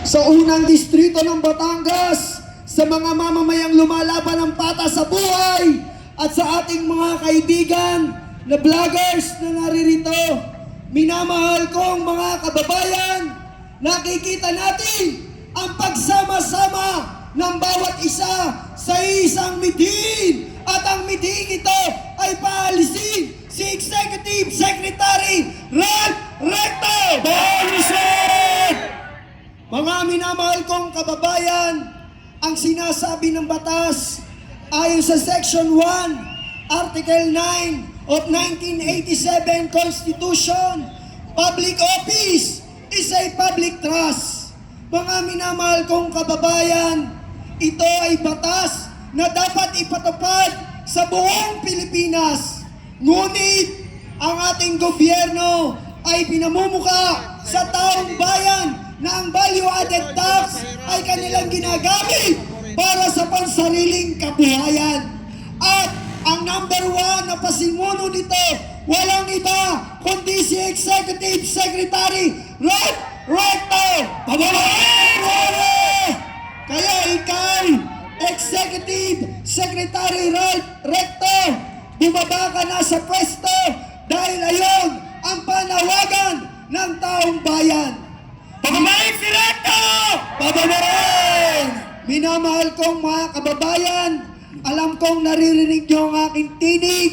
sa unang distrito ng Batangas, sa mga mamamayang lumalaban ng patas sa buhay, at sa ating mga kaibigan na vloggers na naririto. Minamahal kong mga kababayan, nakikita natin ang pagsama-sama ng bawat isa sa isang mitin, at ang mitin ito ay paalisin si Executive Secretary Ralph Recto. Paalisin! Mga minamahal kong kababayan, ang sinasabi ng batas ayon sa Section 1, Article 9 of 1987 Constitution, public office is a public trust. Mga minamahal kong kababayan, ito ay batas na dapat ipatupad sa buong Pilipinas. Ngunit ang ating gobyerno ay pinamumuka sa taong bayan na ang value-added tax ay kanilang ginagamit para sa pansariling kabuhayan. At ang number 1 na pasimuno nito, walang iba kundi si Executive Secretary Ralph Recto. Kaya ikaw, Executive Secretary Ralph Recto, bumaba ka na sa pwesto dahil ayon ang panawagan ng taong bayan. Pababalik si Recto! Pababalik! Minamahal kong mga kababayan, alam kong naririnig niyo ang aking tinig.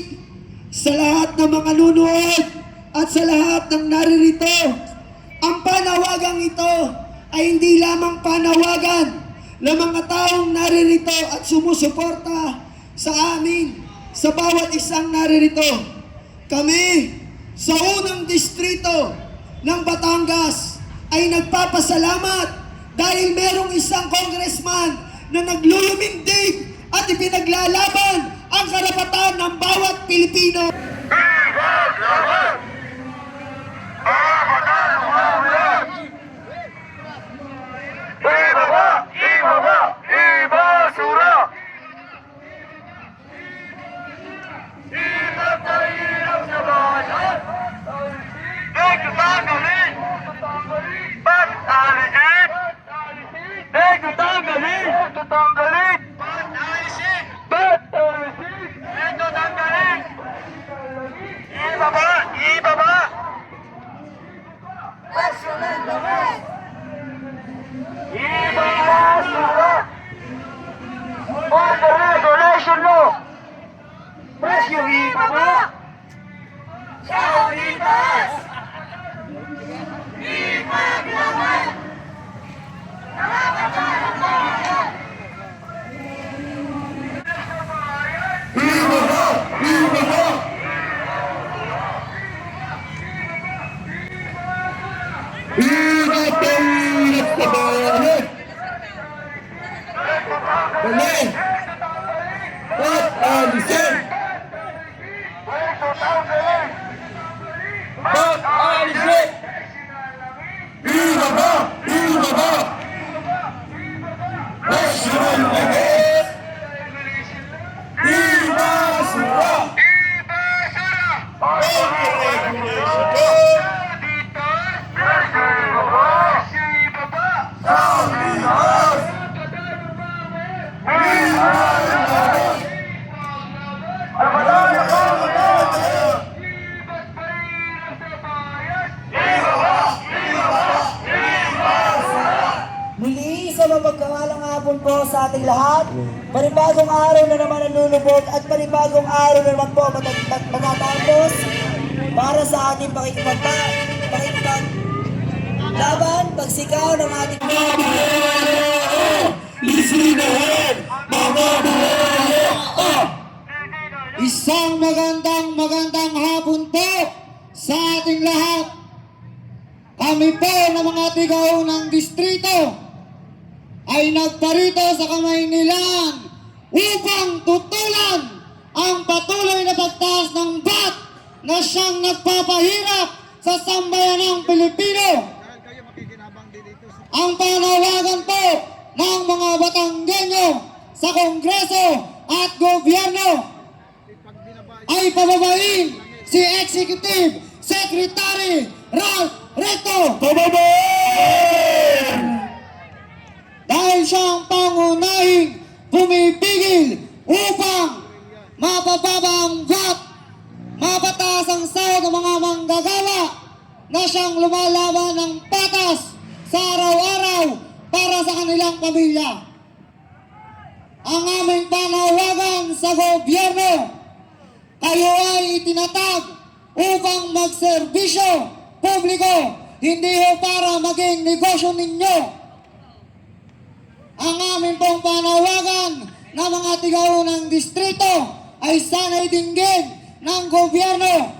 Sa lahat ng mga nunood at sa lahat ng naririto, ang panawagang ito ay hindi lamang panawagan ng mga taong naririto at sumusuporta sa amin, sa bawat isang naririto. Kami, sa unang distrito ng Batangas, ay nagpapasalamat dahil merong isang congressman na naglulumindig at ipinaglalaban ang karapatan ng bawat Pilipino. Mapagkamalang hapon po sa ating lahat. Panibagong araw na naman ang lulubog at panibagong araw na naman po matatapos para sa ating pakikipaglaban, pagsigaw ng ating Isang magandang hapon po sa ating lahat. Kami po ng mga tigaunang distrito ay nagparito sa Kamaynilan upang tutulan ang patuloy na pagtaas ng VAT na siyang nagpapahirap sa sambayanang Pilipino. Ang panawagan po ng mga Batanggenyo sa Kongreso at Gobyerno ay pababain si Executive Secretary Ralph Recto. Pababain! siyang pangunahing pumipigil upang mapababa ang VAT, mapataas ang sahod ng mga manggagawa na siyang lumalaban ng patas sa araw-araw para sa kanilang pamilya. Ang aming panawagan sa gobyerno, kayo ay itinatag upang magserbisyo publiko, hindi ho para maging negosyo ninyo. Ang aming pong panawagan na mga tigaunang distrito ay sana'y dinggin ng gobyerno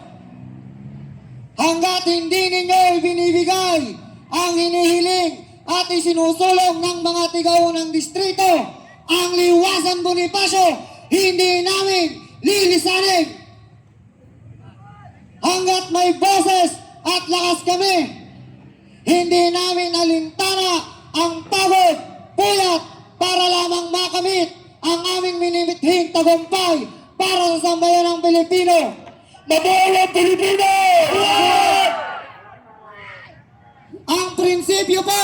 hanggat hindi ninyo ibinibigay ang hinihiling at isinusulong ng mga tigaunang distrito. Ang Liwasan Bonifacio, hindi namin lilisanin. Hanggat may boses at lakas kami, hindi namin alintana ang pagod, puyat para lamang makamit ang aming minimithing tagumpay para sa sambayan ng Pilipino. Mabuhay ang Pilipino! Ang prinsipyo po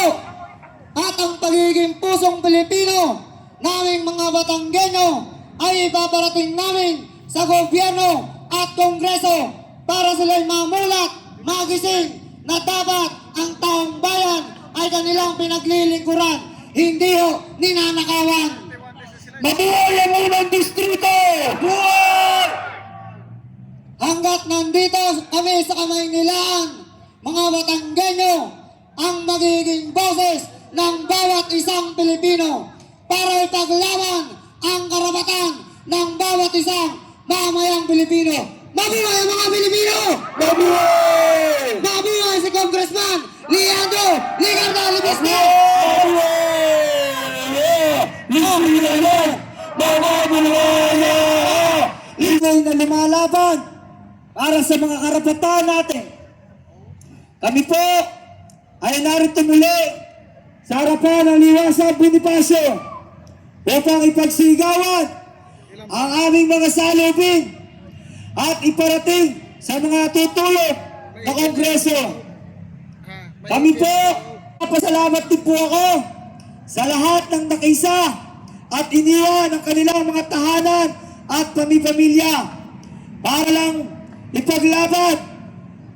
at ang pagiging pusong Pilipino naming mga Batanggenyo ay ipaparating namin sa gobyerno at kongreso para sila'y mamulat, magising na dapat ang taong bayan ay kanilang pinaglilingkuran, hindi ho ninanakawan. Mabuhay ang unang distrito! Buhay! Hanggat nandito kami sa Kamaynilaan, mga Batanggenyo, ang magiging boses ng bawat isang Pilipino para ipaglaban ang karapatan ng bawat isang mamayang Pilipino. Mabuhay ang mga Pilipino! Mabuhay! Mabuhay si Congressman Leandro Ligarda Libesque! Mabuhay! Mabuhay! Ingay na lumalaban para sa mga karapatan natin. Kami po ay narito muli sa harapan ng Liwasan Bonifacio upang ipagsigawan ang aming mga salubin at iparating sa mga tutulog na kongreso. Kami po, pasalamat din po ako sa lahat ng nakisa at iniwan ang kanilang mga tahanan at pamilya para lang ipaglaban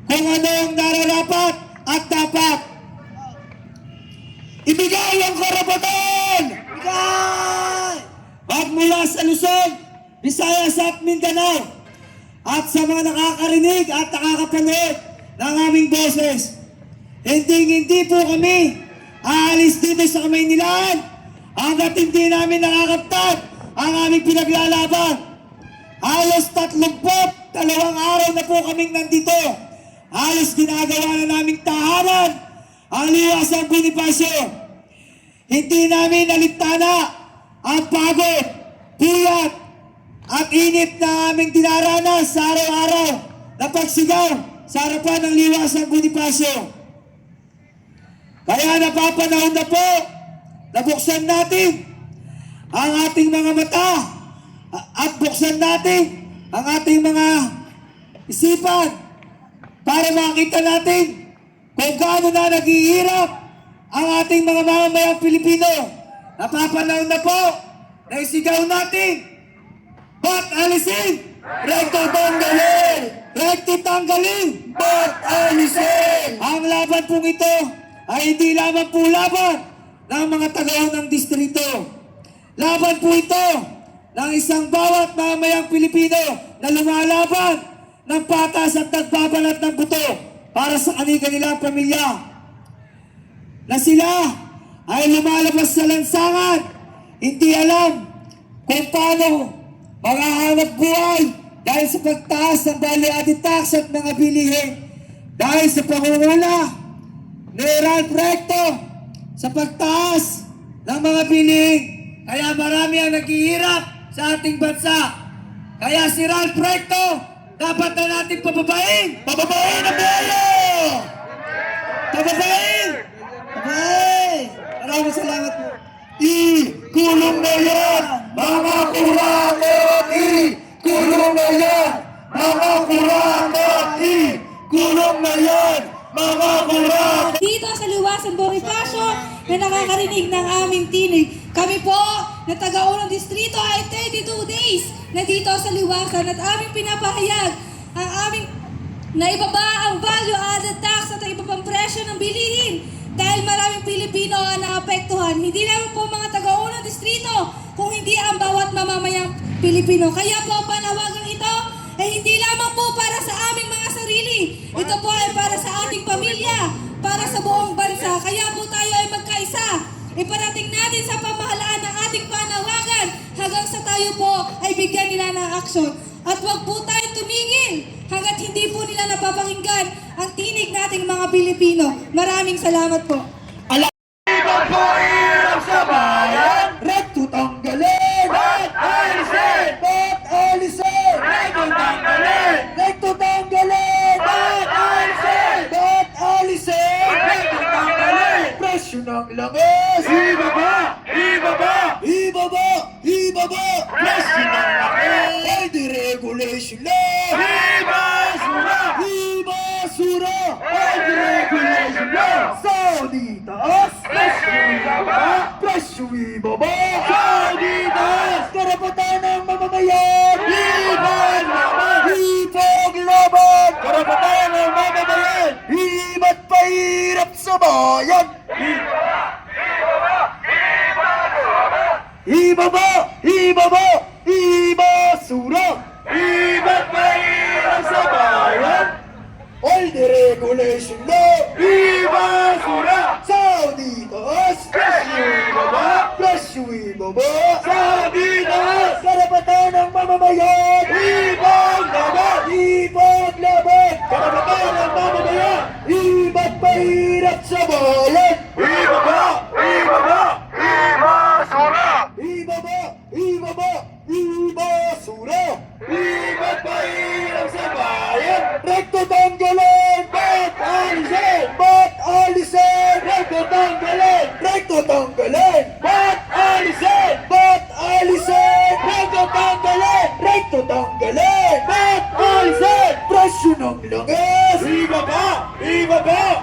kung ano ang nararapat at dapat. Ibigay ang karapatan! Ibigay! Magmula sa Luzon, Visayas at Mindanao at sa mga nakakarinig at nakakapanood ng aming boses. Hindi po kami aalis dito sa Kamaynilaan hanggat hindi namin nakakaptad ang aming pinaglalaban. Halos 32 araw na po kaming nandito. Halos ginagawa na naming tahanan ang Liwasan Bonifacio. Hindi namin nalintana ang pagod, puyat at init na aming dinaranas sa araw-araw na pagsigaw sa harapan ng Liwasan Bonifacio. Kaya napapanahon na po na buksan natin ang ating mga mata at buksan natin ang ating mga isipan para makita natin kung gaano na naghihirap ang ating mga mamamayang Pilipino. Napapanahon na po na isigaw natin, ba't alisin? Rekto tanggalin! Rekto tanggalin! Ba't alisin? Ang laban pong ito ay hindi lamang po laban ng mga tagahon ng distrito. Laban po ito ng isang bawat mamamayang Pilipino na lumalaban ng patas at nagbabalat ng buto para sa kanilang pamilya. Na sila ay lumalabas sa lansangan, hindi alam kung paano maghahanap buhay dahil sa pagtaas ng value-added tax at mga bilihin, dahil sa pangunguna ni Ralph Recto sa pagtaas ng mga bilihin. Kaya marami ang naghihirap sa ating bansa. Kaya si Ralph Recto dapat na natin pababain! Pababain ang buhayo! Pababain! Pababain! Maraming salamat po. Ikulong na yan, mga kurangot! Ikulong na yan, mga kurangot! Ikulong na yan, mga kurangot! Dito sa Liwasan Bonifacio, na nakakarinig ng aming tinig. Kami po na taga-unang distrito ay 32 days na dito sa Liwasan at aming pinapahayag ang aming naibaba ang value-added tax at iba pang presyo ng bilihin dahil maraming Pilipino ang naapektuhan. Hindi lamang po mga taga-unang distrito, kung hindi ang bawat mamamayang Pilipino. Kaya po panawagang ito ay hindi lamang po para sa aming mga sarili. Ito po ay para sa ating pamilya, para sa buong bansa. Kaya po tayo ay magkaisa. Iparating natin sa pamahalaan ng ating panawagan hanggang sa tayo po ay bigyan nila ng aksyon. At huwag po tayo tumigil hanggat hindi po nila napapakinggan ang tinig nating mga Pilipino. Maraming salamat po. Recto tanggalin! Ba't alisin? Ba't alisin? Recto tanggalin! Recto tanggalin! Ba't alisin? Ba't alisin? Recto tanggalin! Presyo ng langis! Ibaba! Ibaba! Ibaba! Ibaba! Presyo ng langis! Ay, deregulation lang! Ibasura! Ibasura! Ay, deregulation lang! Saudi taas! Presyo ibaba! Presyo ibaba! Saudi taas! Karapatan ng mamamayan! Ipaglaban! Ipaglaban! Karapatan ng mamamayan! Iba't pahirap sa bayan! Ibaba! Ibaba! Ibasura! Iba't mahirap sa bayan! All the regulation law! Ibasura! Saudi taas! Presyo ibaba! Presyo ibaba! Saudi taas! Karapatan ng mamamayan! Ipaglaban! Ipaglaban! Karapatan ng mamamayan! Iba't mahirap sa bayan! Ibaba! Ibaba! Ibasura! Ibaba! Ibaba! Ibasura! Iba't mahirap sa bayan! Recto tanggalin! Ba't alisin? Ba't alisin? Recto tanggalin! Recto tanggalin! Ba't alisin? Ba't alisin? Recto tanggalin! Recto tanggalin! Ba't alisin? Presyo ng langis! Ibaba! Ibaba!